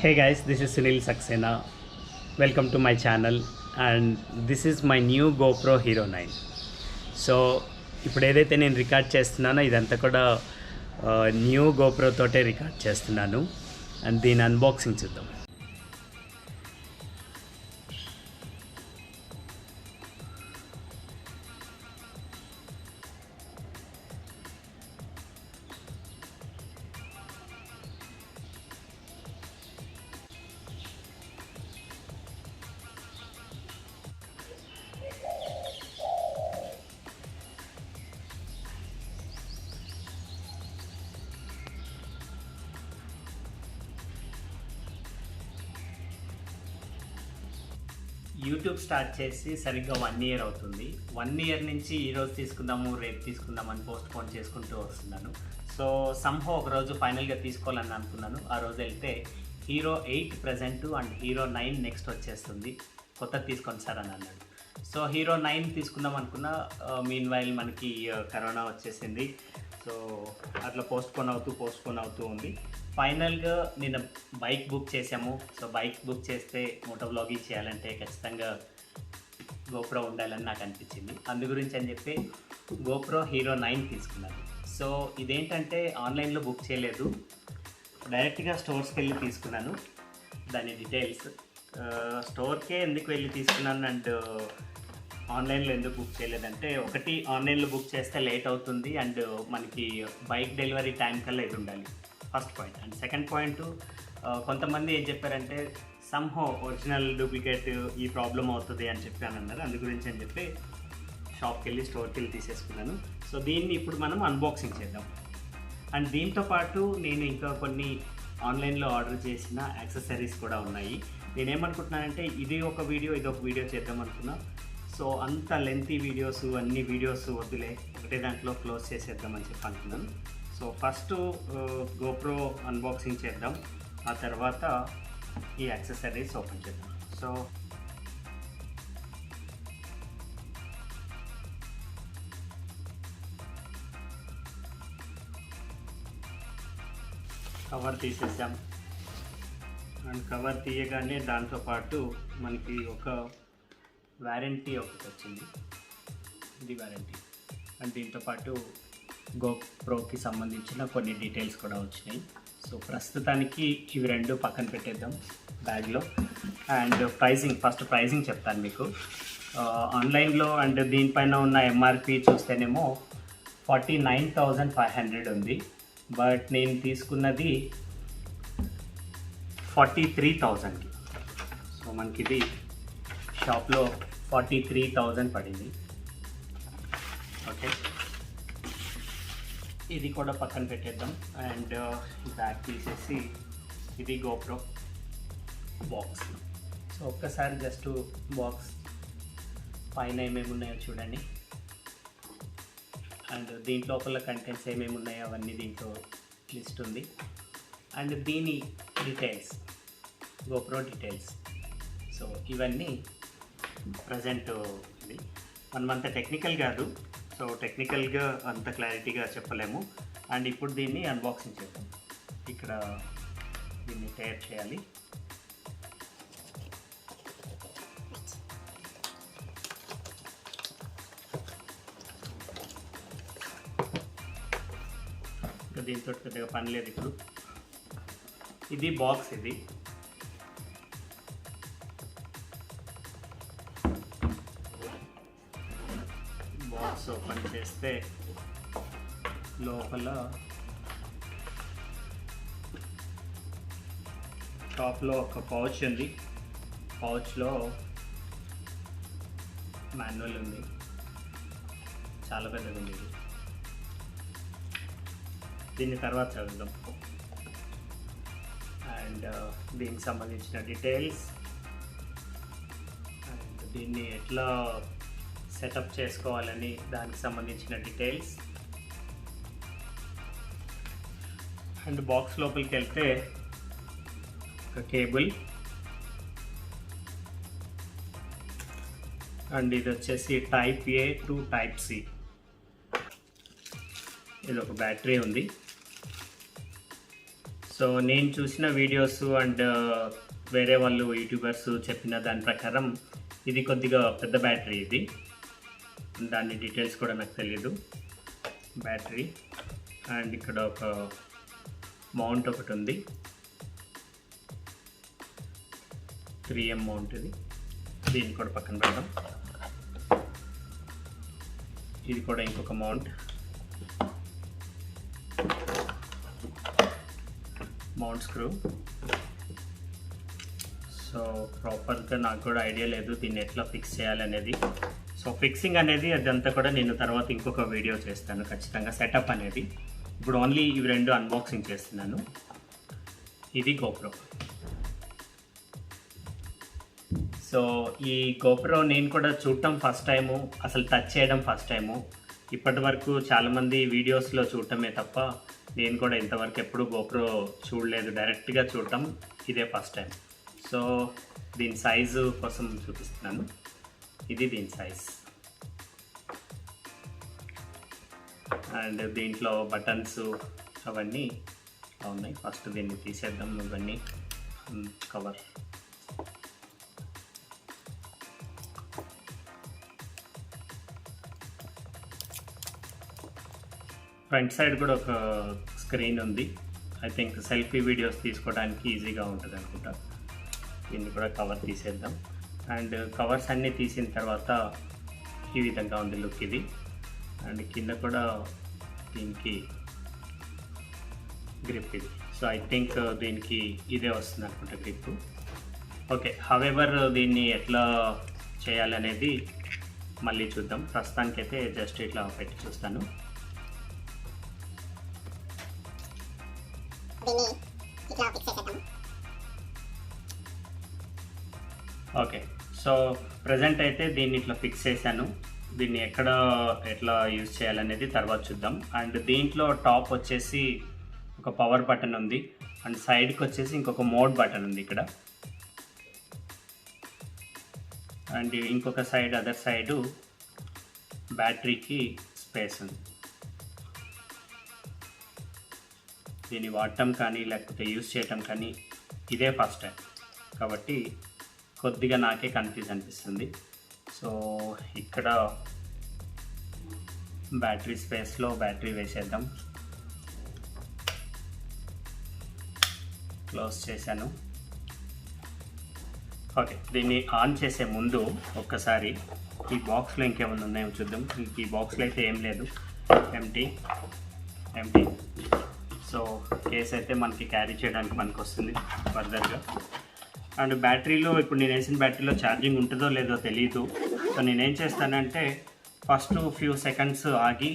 Hey guys, this is Sunil Saxena. Welcome to my channel and this is my new GoPro Hero 9. So ఇప్పుడు ఏదైతే నేను record చేస్తున్నానో ఇదంతా కూడా new GoPro తోటే రికార్డ్ చేస్తున్నాను అండ్ దీని అన్బాక్సింగ్ చూద్దాం. యూట్యూబ్ స్టార్ట్ చేసి సరిగ్గా 1 ఇయర్ అవుతుంది. 1 ఇయర్ నుంచి ఈరోజు తీసుకుందాము రేపు తీసుకుందాం అని పోస్ట్పోన్ చేసుకుంటూ వస్తున్నాను. సో సంహో ఒకరోజు ఫైనల్గా తీసుకోవాలని అనుకున్నాను. ఆ రోజు వెళ్తే hero 8 present and hero 9 next వచ్చేస్తుంది, కొత్త తీసుకోండి సార్ అని అన్నాడు. సో హీరో 9 తీసుకుందాం అనుకున్నా. మీన్ వైల్ మనకి కరోనా వచ్చేసింది. సో అట్లా పోస్ట్పోన్ అవుతూ ఉంది. ఫైనల్గా నేను బైక్ బుక్ చేసాము. సో బైక్ బుక్ చేస్తే మోటో వ్లాగింగ్ చేయాలంటే ఖచ్చితంగా GoPro ఉండాలని నాకు అనిపించింది. అందు గురించి అని చెప్పి GoPro హీరో 9 తీసుకున్నాను. సో ఇదేంటంటే ఆన్లైన్లో బుక్ చేయలేదు, డైరెక్ట్గా స్టోర్స్కి వెళ్ళి తీసుకున్నాను. దాని డీటెయిల్స్ స్టోర్కే ఎందుకు వెళ్ళి తీసుకున్నాను అండ్ ఆన్లైన్లో ఎందుకు బుక్ చేయలేదంటే, ఒకటి ఆన్లైన్లో బుక్ చేస్తే లేట్ అవుతుంది అండ్ మనకి బైక్ డెలివరీ టైం కల్లా ఇది ఉండాలి, first point. And second point, కొంతమంది ఏం చెప్పారంటే సంహో ఒరిజినల్ డూప్లికేట్ ఈ ప్రాబ్లం అవుతుంది అని చెప్పి అని అన్నారు. అందు గురించి అని చెప్పి షాప్కి వెళ్ళి స్టోర్కి వెళ్ళి తీసేసుకున్నాను. సో దీన్ని ఇప్పుడు మనం అన్బాక్సింగ్ చేద్దాం. అండ్ దీంతోపాటు నేను ఇంకా కొన్ని ఆన్లైన్లో ఆర్డర్ చేసిన యాక్సెసరీస్ కూడా ఉన్నాయి. నేనేమనుకుంటున్నానంటే ఇది ఒక వీడియో చేద్దాం అనుకున్నా. సో అంత లెంతీ వీడియోస్ అన్ని వీడియోస్ వద్దులే, ఒకటే దాంట్లో క్లోజ్ చేసేద్దామని చెప్పి అనుకున్నాను. సో ఫస్ట్ GoPro అన్బాక్సింగ్ చేద్దాం, ఆ తర్వాత ఈ యాక్సెసరీస్ ఓపెన్ చేద్దాం. సో కవర్ తీసేసాం. అండ్ కవర్ తీయగానే దాంతోపాటు మనకి ఒక వారంటీ ఒకటి వచ్చింది, ఇది వారంటీ. అండ్ దీంతోపాటు GoProకి సంబంధించిన కొన్ని డీటెయిల్స్ కూడా వచ్చినాయి. సో ప్రస్తుతానికి ఇవి రెండు పక్కన పెట్టేద్దాం బ్యాగ్లో. అండ్ ఫస్ట్ ప్రైజింగ్ చెప్తాను మీకు. ఆన్లైన్లో అండ్ దీనిపైన ఉన్న MRP చూస్తేనేమో 49,500 ఉంది, బట్ నేను తీసుకున్నది 43,000కి. సో మనకి ఇది షాప్లో 43,000 పడింది. ఓకే, ఇది కూడా పక్కన పెట్టేద్దాం. అండ్ బ్యాగ్ తీసేసి ఇది GoPro బాక్స్. సో ఒక్కసారి జస్ట్ బాక్స్ పైన ఏమేమి ఉన్నాయో చూడండి. అండ్ దీంట్లో లోపల కంటెంట్స్ ఏమేమి ఉన్నాయో అవన్నీ దీంట్లో లిస్ట్ ఉంది. అండ్ దీని డీటెయిల్స్, GoPro డీటెయిల్స్. సో ఇవన్నీ ప్రజెంట్ ఇది మనమంత టెక్నికల్ కాదు, సో టెక్నికల్గా అంత క్లారిటీగా చెప్పలేము. అండ్ ఇప్పుడు దీన్ని అన్బాక్సింగ్ చేద్దాం. ఇక్కడ దీన్ని టైర్ చేయాలి. ఇంకా దీంతో పెద్దగా పని లేదు ఇప్పుడు. ఇది బాక్స్, ఇది బాక్స్ ఓపెన్ చేస్తే లోపల టాప్లో ఒక పౌచ్ ఉంది. పౌచ్లో మాన్యువల్ ఉంది, చాలా పెద్దగా ఉంది ఇది. దీన్ని తర్వాత చదువుదాం. అండ్ దీనికి సంబంధించిన డీటెయిల్స్ అండ్ దీన్ని ఎట్లా సెటప్ చేసుకోవాలని దానికి సంబంధించిన డీటెయిల్స్. అండ్ బాక్స్ లోపలికి వెళ్తే ఒక కేబుల్, అండ్ ఇది వచ్చేసి type A to type C. ఇది ఒక బ్యాటరీ ఉంది. సో నేను చూసిన వీడియోస్ అండ్ వేరే వాళ్ళు యూట్యూబర్స్ చెప్పిన దాని ప్రకారం ఇది కొద్దిగా పెద్ద బ్యాటరీ, ఇది దాని డీటెయిల్స్ కూడా నాకు తెలియదు. బ్యాటరీ అండ్ ఇక్కడ ఒక మౌంట్ ఒకటి ఉంది, 3M మౌంట్. ఇది దీన్ని కూడా పక్కన పెడదాం. ఇది కూడా ఇంకొక మౌంట్ స్క్రూ. సో ప్రాపర్గా నాకు కూడా ఐడియా లేదు దీన్ని ఎట్లా ఫిక్స్ చేయాలనేది. సో ఫిక్సింగ్ అనేది అదంతా కూడా నేను తర్వాత ఇంకొక వీడియో చేస్తాను ఖచ్చితంగా, సెటప్ అనేది. ఇప్పుడు ఓన్లీ ఇవి రెండు అన్బాక్సింగ్ చేస్తున్నాను. ఇది GoPro. సో ఈ GoPro నేను కూడా చూడటం ఫస్ట్ టైము, అసలు టచ్ చేయడం ఫస్ట్ టైము. ఇప్పటి వరకు చాలామంది వీడియోస్లో చూడటమే తప్ప నేను కూడా ఇంతవరకు ఎప్పుడు GoPro చూడలేదు, డైరెక్ట్గా చూడటం ఇదే ఫస్ట్ టైం. సో దీని సైజు కోసం చూపిస్తున్నాను. ఇది దీని సైజ్ అండ్ దీంట్లో బటన్స్ అవన్నీ ఉన్నాయి. ఫస్ట్ దీన్ని తీసేద్దాం, ఇవన్నీ కవర్. ఫ్రంట్ సైడ్ కూడా ఒక స్క్రీన్ ఉంది. ఐ థింక్ సెల్ఫీ వీడియోస్ తీసుకోవడానికి ఈజీగా ఉంటుంది అనుకుంటా. దీన్ని కూడా కవర్ తీసేద్దాం. అండ్ కవర్స్ అన్నీ తీసిన తర్వాత ఈ విధంగా ఉంది లుక్ ఇది. అండ్ కింద కూడా దీనికి గ్రిప్ ఇది. సో ఐ థింక్ దీనికి ఇదే వస్తుంది అనుకుంటా గ్రిప్. ఓకే, హవెవర్ దీన్ని ఎట్లా చేయాలనేది మళ్ళీ చూద్దాం. ప్రస్తుతానికైతే జస్ట్ ఇట్లా పెట్టి చూస్తాను. ఓకే, సో ప్రజెంట్ అయితే దీన్ని ఇట్లా ఫిక్స్ చేశాను. దీన్ని ఎట్లా యూజ్ చేయాలనేది తర్వాత చూద్దాం. అండ్ దీంట్లో టాప్ వచ్చేసి ఒక పవర్ బటన్ ఉంది అండ్ సైడ్కి వచ్చేసి ఇంకొక మోడ్ బటన్ ఉంది ఇక్కడ. అండ్ ఇంకొక సైడ్, అదర్ సైడు బ్యాటరీకి స్పేస్ ఉంది. దీన్ని వాడటం కానీ లేకపోతే యూజ్ చేయటం కానీ ఇదే ఫస్ట్ టైం కాబట్టి కొద్దిగా నాకే కన్ఫ్యూజ్ అనిపిస్తుంది. సో ఇక్కడ బ్యాటరీ స్పేస్లో బ్యాటరీ వేసేద్దాం. క్లోజ్ చేశాను. ఓకే, దీన్ని ఆన్ చేసే ముందు ఒక్కసారి ఈ బాక్స్లో ఇంకేమైనా ఉన్నాయో చూద్దాం. ఈ బాక్స్లో అయితే ఏం లేదు, ఎంటీ. సో కేస్ అయితే మనకి క్యారీ చేయడానికి మనకు వస్తుంది ఫర్దర్గా. అండ్ బ్యాటరీలో ఇప్పుడు నేను వేసిన బ్యాటరీలో ఛార్జింగ్ ఉంటుందో లేదో తెలియదు. సో నేనేం చేస్తానంటే ఫస్ట్ ఫ్యూ సెకండ్స్ ఆగి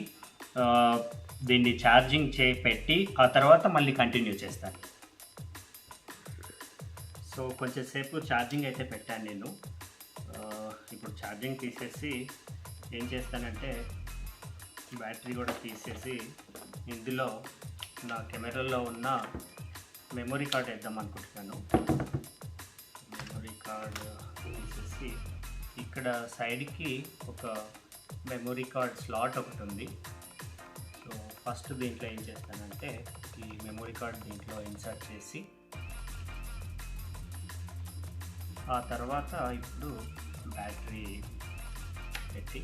దీన్ని ఛార్జింగ్ పెట్టి ఆ తర్వాత మళ్ళీ కంటిన్యూ చేస్తాను. సో కొంచెం సేపు ఛార్జింగ్ అయితే పెట్టాను నేను. ఇప్పుడు ఛార్జింగ్ తీసేసి ఏం చేస్తానంటే బ్యాటరీ కూడా తీసేసి ఇందులో నా కెమెరాలో ఉన్న మెమొరీ కార్డ్ వేద్దాం అనుకుంటున్నాను. మెమొరీ కార్డ్ తీసేసి ఇక్కడ సైడ్కి ఒక మెమొరీ కార్డ్ స్లాట్ ఒకటి ఉంది. సో ఫస్ట్ దీంట్లో ఏం చేస్తానంటే ఈ మెమొరీ కార్డ్ దీంట్లో ఇన్సర్ట్ చేసి ఆ తర్వాత ఇప్పుడు బ్యాటరీ పెట్టి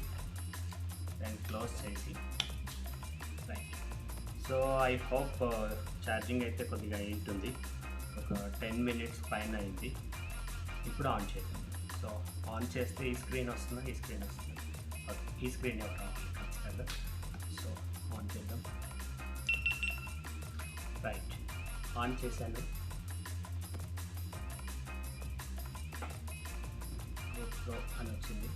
దాన్ని క్లోజ్ చేసి right. So I hope charging అయితే కొద్దిగా అయింటుంది, ఒక 10 minutes పైన అయింది. ఇప్పుడు ఆన్ చేద్దాం. సో ఆన్ చేస్తే ఈ స్క్రీన్ వస్తుంది, ఈ స్క్రీన్ వస్తుంది. ఈ స్క్రీన్ ఎవరు రావాలి ఖచ్చితంగా. సో ఆన్ చేద్దాం. రైట్, ఆన్ చేశాను. GoPro అని వచ్చింది.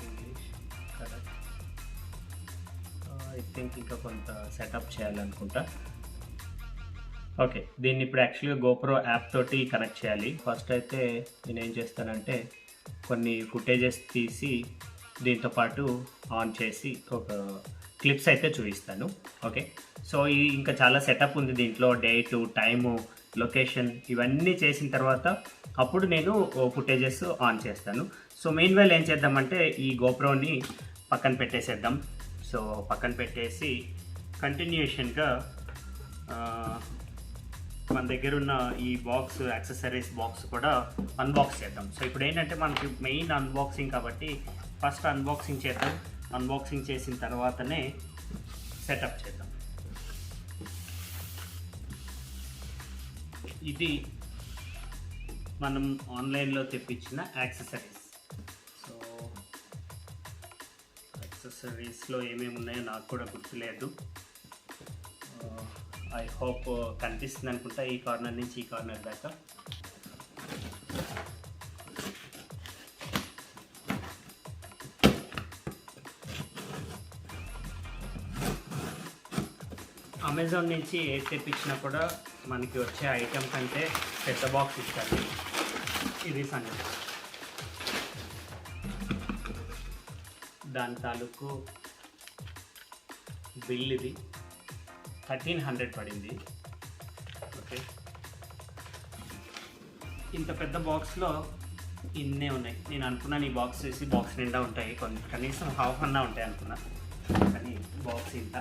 English correct. ఐ థింక్ ఇంకా కొంత సెటప్ చేయాలనుకుంటా. ఓకే, దీన్ని ఇప్పుడు యాక్చువల్గా GoPro యాప్ తోటి కనెక్ట్ చేయాలి. ఫస్ట్ అయితే నేను ఏం చేస్తానంటే కొన్ని ఫుటేజెస్ తీసి దీంతో పాటు ఆన్ చేసి ఒక క్లిప్స్ అయితే చూపిస్తాను. ఓకే, సో ఇంకా చాలా సెటప్ ఉంది దీంట్లో, డేటు, టైము, లొకేషన్ ఇవన్నీ చేసిన తర్వాత అప్పుడు నేను ఫుటేజెస్ ఆన్ చేస్తాను. సో మెయిన్ వైల్ ఏం చేద్దామంటే ఈ GoProని పక్కన పెట్టేసేద్దాం. సో పక్కన పెట్టేసి కంటిన్యూషన్గా మన దగ్గర ఉన్న ఈ బాక్స్ యాక్సెసరీస్ బాక్స్ కూడా అన్బాక్స్ చేద్దాం. సో ఇప్పుడు ఏంటంటే మనకి మెయిన్ అన్బాక్సింగ్ కాబట్టి ఫస్ట్ అన్బాక్సింగ్ చేద్దాం. అన్బాక్సింగ్ చేసిన తర్వాతనే సెటప్ చేద్దాం. ఇది మనం ఆన్లైన్లో తెప్పించిన యాక్సెసరీస్. సో యాక్సెసరీస్లో ఏమేమి ఉన్నాయో నాకు కూడా గుర్తులేదు. ఐ హోప్ కనిపిస్తుంది అనుకుంటా, ఈ కార్నర్ నుంచి ఈ కార్నర్ దాకా. అమెజాన్ నుంచి ఏది తెప్పించినా కూడా మనకి వచ్చే ఐటెం కంటే పెద్ద బాక్స్ ఇస్తారు. ఇది సంగతి. దాని తాలూకు బిల్ ఇది 1300 పడింది. ఓకే, ఇంత పెద్ద బాక్స్లో ఇన్నే ఉన్నాయి. నేను అనుకున్నాను ఈ బాక్స్ వేసి బాక్స్ నిండా ఉంటాయి, కనీసం హాఫ్ అన్నా ఉంటాయి అనుకున్నాను. కానీ బాక్స్ ఇంత,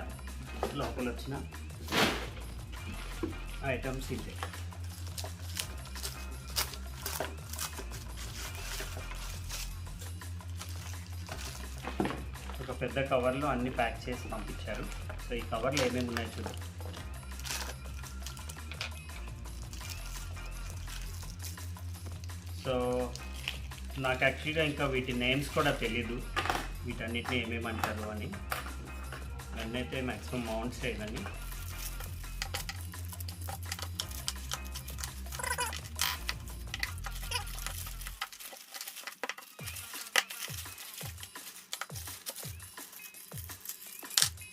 లోపల వచ్చిన ఐటమ్స్ ఇంతే. ఒక పెద్ద కవర్లో అన్ని ప్యాక్ చేసి పంపించారు. సో ఈ కవర్లో ఏమేమి ఉన్నాయో చూద్దాం. సో నాకు యాక్చువల్గా ఇంకా వీటి నేమ్స్ కూడా తెలీదు, వీటన్నిటిని ఏమేమంటారు అని. నన్నైతే మ్యాక్సిమం మౌంట్స్ ఇవన్నీ.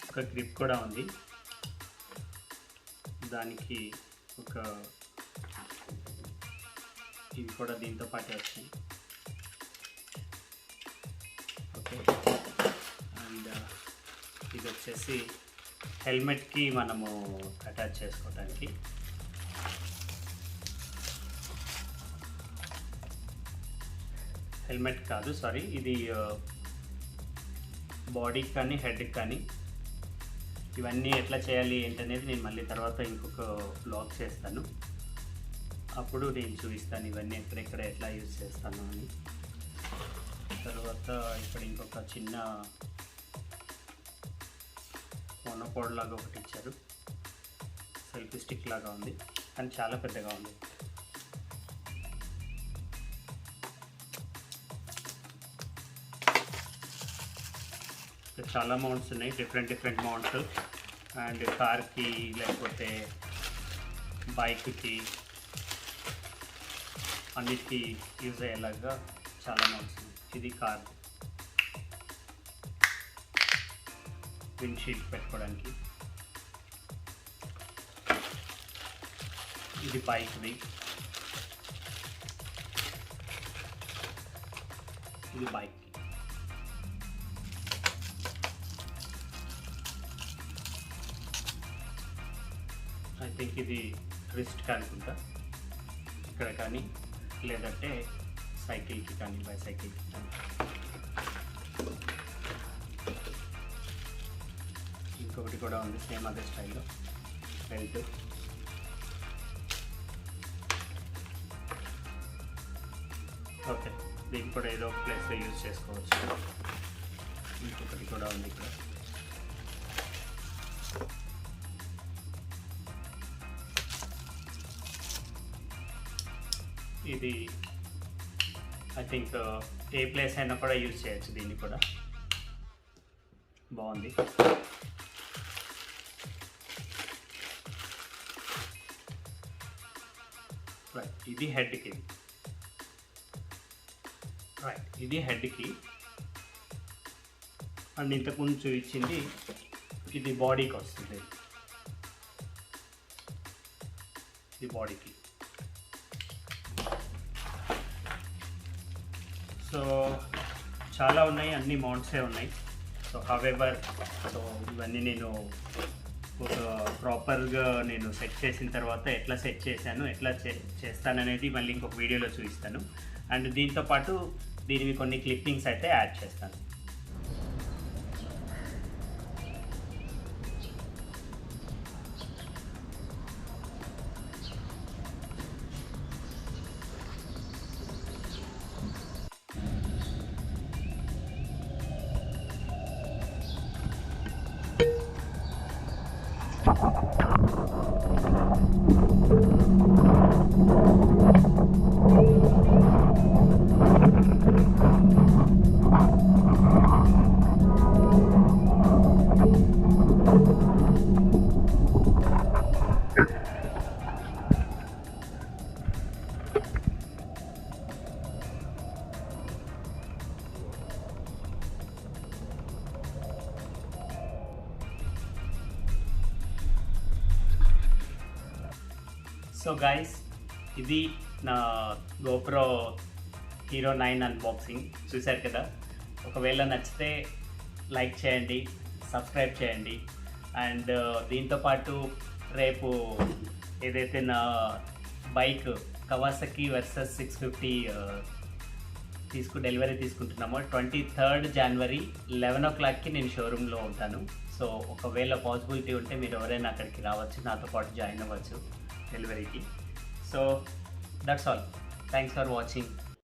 ఒక గ్రిప్ కూడా ఉంది, దానికి ఒక ఇవి కూడా దీంతో పాటే వచ్చాయి. ఓకే, అండ్ ఇది వచ్చేసి హెల్మెట్కి మనము అటాచ్ చేసుకోవడానికి. హెల్మెట్ కాదు, సారీ, ఇది బాడీకి కానీ హెడ్కి కానీ. ఇవన్నీ ఎట్లా చేయాలి ఏంటనేది నేను మళ్ళీ తర్వాత ఇంకొక బ్లాగ్ చేస్తాను, అప్పుడు నేను చూపిస్తాను ఇవన్నీ ఎక్కడెక్కడ ఎట్లా యూజ్ చేస్తాను అని. తర్వాత ఇక్కడ ఇంకొక చిన్న మోనోపోడ్ లాగా ఒకటి ఇచ్చారు, సెల్ఫీ స్టిక్ లాగా ఉంది కానీ చాలా పెద్దగా ఉంది. చాలా మౌంట్స్ ఉన్నాయి, డిఫరెంట్ మౌంట్స్. అండ్ కార్కి లేకపోతే బైక్కి అన్నిటికీ యూజ్ అయ్యేలాగా చాలా మౌంట్స్ ఉన్నాయి. ఇది కార్ విండ్షీల్డ్ పెట్టుకోవడానికి, ఇది బైక్ది, ఇది బైక్. ఐ థింక్ ఇది రిస్ట్కి అనుకుంటా, ఇక్కడ కానీ లేదంటే సైకిల్కి కానీ బైసైకిల్కి కానీ. ఇంకొకటి కూడా ఉంది సేమ్ అదే స్టైల్లో, బెల్ట్. ఓకే, దీన్ని కూడా ఏదో ఒక ప్లేస్లో యూజ్ చేసుకోవచ్చు. ఇంకొకటి కూడా ఉంది ఇక్కడ. ఇది ఐ థింక్ ఏ ప్లేస్ అయినా కూడా యూజ్ చేయొచ్చు, దీన్ని కూడా బాగుంది. రైట్, ఇది హెడ్కి. రైట్, ఇది హెడ్కి. అండ్ ఇంతకుముందు చూపించింది ఇది బాడీకి వస్తుంది, ఇది బాడీకి. సో చాలా ఉన్నాయి, అన్ని మౌంట్సే ఉన్నాయి. సో హవెవర్, సో ఇవన్నీ నేను ఒక ప్రాపర్గా నేను సెట్ చేసిన తర్వాత ఎట్లా సెట్ చేశాను, ఎట్లా చేస్తాననేది మళ్ళీ ఇంకొక వీడియోలో చూపిస్తాను. అండ్ దీంతోపాటు దీనివి కొన్ని క్లిప్పింగ్స్ అయితే యాడ్ చేస్తాను. సో గైస్, ఇది నా గోప్రో హీరో 9 అన్బాక్సింగ్. చూశారు కదా. ఒకవేళ నచ్చితే లైక్ చేయండి, సబ్స్క్రైబ్ చేయండి. అండ్ దీంతోపాటు రేపు ఏదైతే నా బైక్ కవాసకి వర్సెస్ 650 డెలివరీ తీసుకుంటున్నామో 23rd January 11 o'clockకి నేను షోరూంలో ఉంటాను. సో ఒకవేళ పాసిబిలిటీ ఉంటే మీరు ఎవరైనా అక్కడికి రావచ్చు, నాతో పాటు జాయిన్ అవ్వచ్చు డెలివరీకి. So that's all. Thanks for watching.